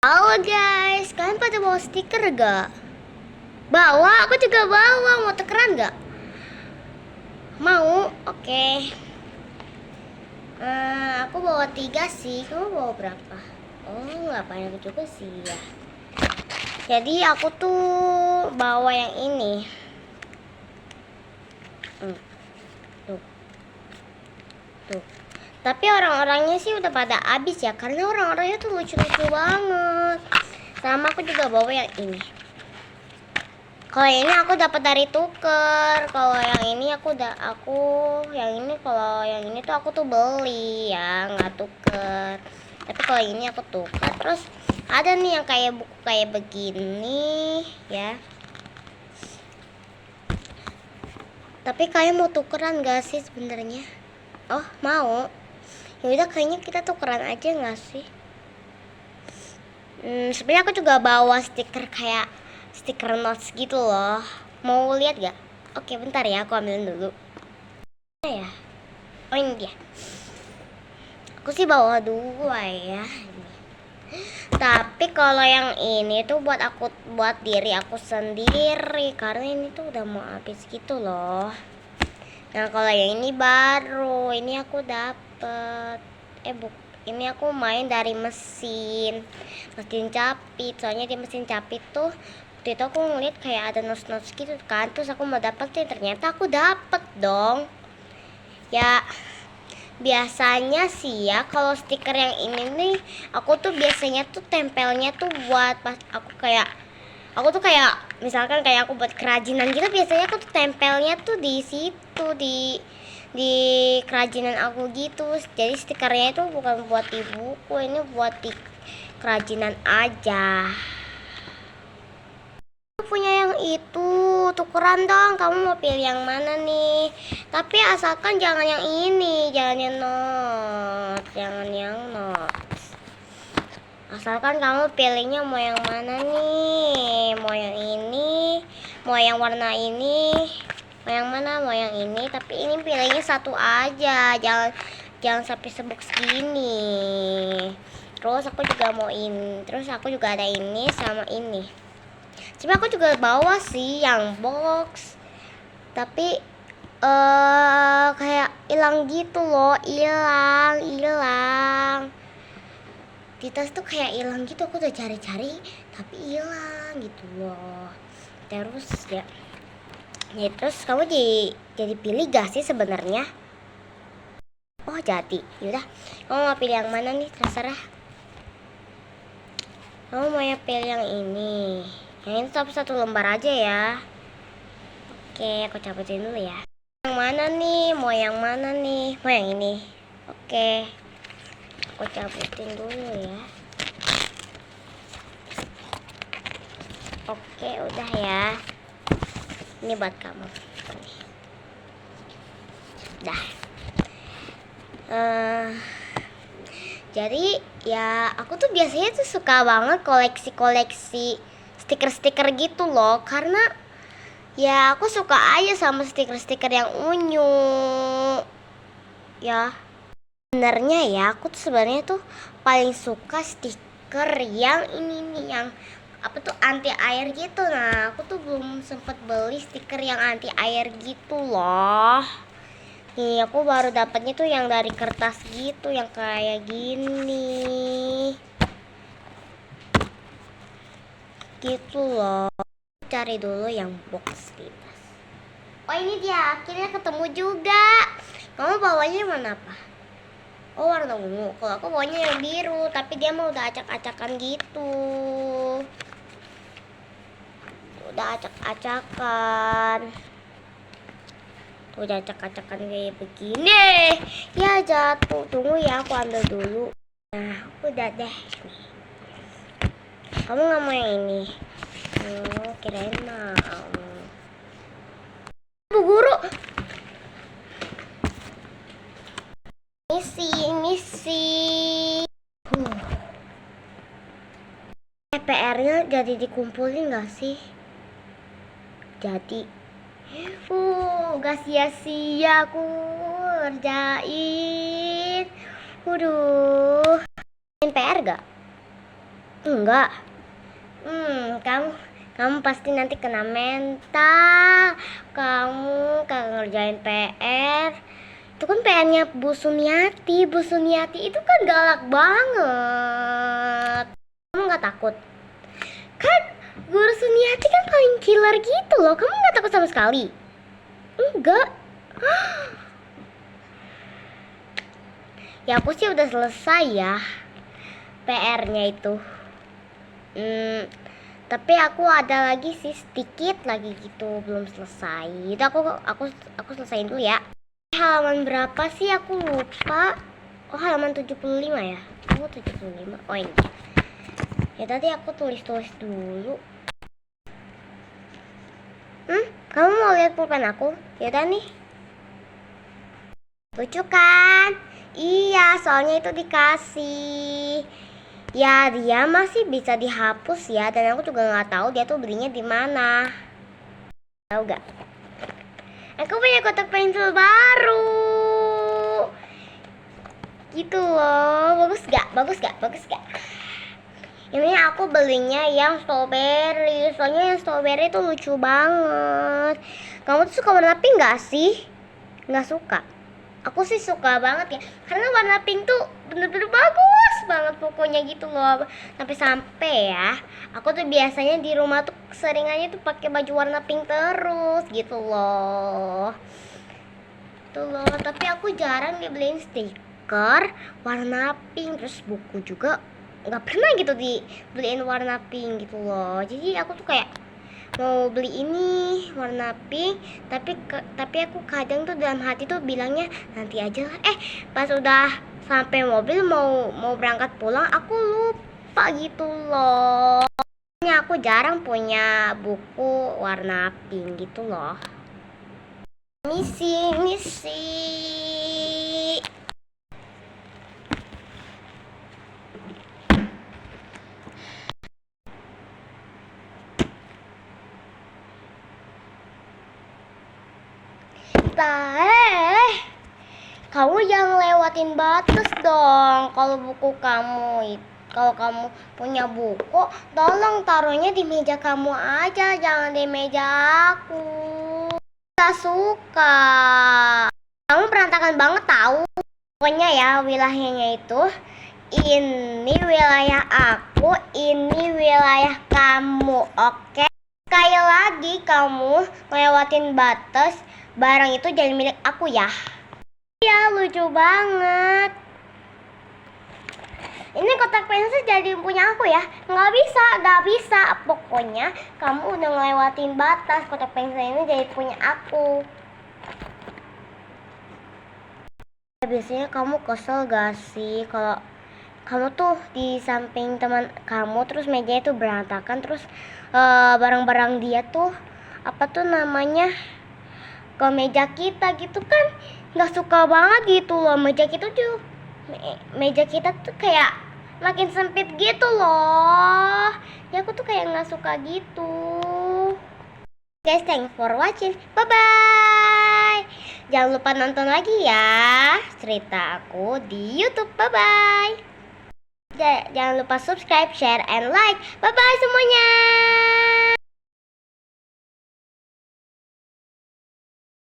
Halo guys, kalian pada bawa stiker gak? Bawa, aku juga bawa. Mau tukeran gak? Mau? Oke. Aku bawa 3 sih. Kamu bawa berapa? Oh, nggak banyak juga sih ya. Jadi aku tuh bawa yang ini. Tuh, tuh. Tapi orang-orangnya sih udah pada habis ya, karena orang-orangnya tuh lucu-lucu banget. Sama aku juga bawa yang ini. Kalau ini aku dapat dari tuker. Kalau yang ini yang ini kalau yang ini tuh aku tuh beli ya, nggak tuker. Tapi kalau ini aku tuker. Terus ada nih yang kayak buku kayak begini ya. Tapi kalian mau tukeran gak sih sebenarnya? Oh, mau. Ya udah kayaknya kita tukeran aja nggak sih? Sebenarnya aku juga bawa stiker kayak stiker notes gitu loh. Mau lihat gak? Oke, bentar ya, aku ambilin dulu. Ya. Oh, ini dia. Aku sih bawa 2 ya. Tapi kalau yang ini tuh buat diri aku sendiri karena ini tuh udah mau habis gitu loh. Nah, kalau yang ini baru, ini aku dapet. Ini aku main dari mesin capit. Soalnya di mesin capit tuh waktu itu aku ngeliat kayak ada notes gitu kan. Terus aku mau dapetin, ternyata aku dapet dong. Ya, biasanya sih ya kalau stiker yang ini nih aku tuh biasanya tuh tempelnya tuh buat pas aku tuh kayak misalkan kayak aku buat kerajinan gitu, biasanya aku tuh tempelnya tuh di situ di kerajinan aku gitu. Jadi stikernya itu bukan buat di buku, ini buat di kerajinan aja. Aku punya yang itu, tukeran dong. Kamu mau pilih yang mana nih? Tapi asalkan jangan yang ini, jangan yang notes. Asalkan kamu pilihnya mau yang mana nih? Mau yang ini, mau yang warna ini, mau yang mana? Mau yang ini. Tapi ini pilihnya satu aja, jangan sampai sebuk segini. Terus aku juga mau ini. Terus aku juga ada ini sama ini. Cuma aku juga bawa sih yang box. Tapi kayak hilang gitu loh, hilang. Di tas tuh kayak hilang gitu, aku udah cari-cari tapi hilang gitu loh. Terus ya terus kamu jadi pilih gak sih sebenarnya? Oh, jadi yaudah, kamu mau pilih yang mana nih? Terserah. Kamu mau yang pilih yang ini tapi satu lembar aja ya. Oke, aku cabutin dulu ya. Yang mana nih? Mau yang mana nih? Mau yang ini. Oke, aku cabutin dulu ya. Oke, udah ya. Ini buat kamu. Dah. Jadi ya aku tuh biasanya tuh suka banget koleksi stiker-stiker gitu loh. Karena ya aku suka aja sama stiker-stiker yang unyu. Ya. Sebenarnya ya aku tuh sebenarnya tuh paling suka stiker yang ini nih, yang apa tuh anti air gitu. Nah, aku tuh belum sempet beli stiker yang anti air gitu loh. Nih, aku baru dapetnya tuh yang dari kertas gitu, yang kayak gini. Gitu loh. Cari dulu yang box bebas. Oh, ini dia, akhirnya ketemu juga. Kamu bawanya mana apa? Oh, warna ungu. Kalau aku bawanya yang biru, tapi dia mah udah acak-acakan gitu. Udah acak-acakan. Udah acak-acakan kayak begini. Ya jatuh. Tunggu ya, aku ambil dulu. Nah, udah deh. Kamu nggak mau yang ini? Kirain mau. Bu guru. Misi. PR-nya jadi dikumpulin gak sih? Jadi gak sia-sia aku kerjain. Main PR gak? Enggak. Kamu kamu pasti nanti kena mental. Kamu kagak ngerjain PR. Itu kan PR-nya Bu Suniati. Bu Suniati itu kan galak banget. Kamu nggak takut? Kan Guru Suniati kan paling killer gitu loh. Kamu nggak takut sama sekali? Enggak. Ya aku sih udah selesai ya PR-nya itu. Tapi aku ada lagi sih sedikit lagi gitu belum selesai. Itu aku selesaiin dulu ya. Halaman berapa sih aku lupa. Oh halaman 75 ya. Oh 75. Oh ini. Ya tadi aku tulis dulu. Kamu mau lihat pulpen aku? Ya udah nih. Lucu kan? Iya, soalnya itu dikasih. Ya dia masih bisa dihapus ya, dan aku juga nggak tahu dia tuh belinya di mana. Tahu gak? Aku punya kotak pensil baru. Gitu loh, bagus gak? Bagus gak? Ini aku belinya yang strawberry, soalnya yang strawberry itu lucu banget. Kamu tuh suka warna pink gak sih? Nggak suka? Aku sih suka banget ya, karena warna pink tuh bener-bener bagus banget pokoknya gitu loh. Sampai ya, aku tuh biasanya di rumah tuh seringannya tuh pakai baju warna pink terus gitu loh. Tuh loh, tapi aku jarang dibeliin stiker warna pink, terus buku juga nggak pernah gitu dibeliin warna pink gitu loh. Jadi aku tuh kayak mau beli ini warna pink, tapi aku kadang tuh dalam hati tuh bilangnya nanti aja lah. Pas udah sampai mobil mau berangkat pulang aku lupa gitu loh. Aku jarang punya buku warna pink gitu loh. Misi kamu jangan lewatin batas dong. Kalau kamu punya buku, tolong taruhnya di meja kamu aja, jangan di meja aku. Gak suka. Kamu berantakan banget tahu. Pokoknya ya wilayahnya itu, ini wilayah aku, ini wilayah kamu, oke? Sekali lagi kamu lewatin batas, barang itu jadi milik aku ya. Iya, lucu banget. Ini kotak pensil jadi punya aku ya? Nggak bisa. Pokoknya kamu udah ngelewatin batas, kotak pensil ini jadi punya aku. Biasanya kamu kesel gak sih kalau kamu tuh di samping teman kamu, terus mejanya tuh berantakan, terus barang-barang dia tuh apa tuh namanya ke meja kita gitu kan? Nggak suka banget gitu loh. Meja kita tuh kayak makin sempit gitu loh. Ya aku tuh kayak nggak suka gitu. Guys, thanks for watching. Bye bye. Jangan lupa nonton lagi ya cerita aku di YouTube. Bye bye. Jangan lupa subscribe, share, and like. Bye bye semuanya.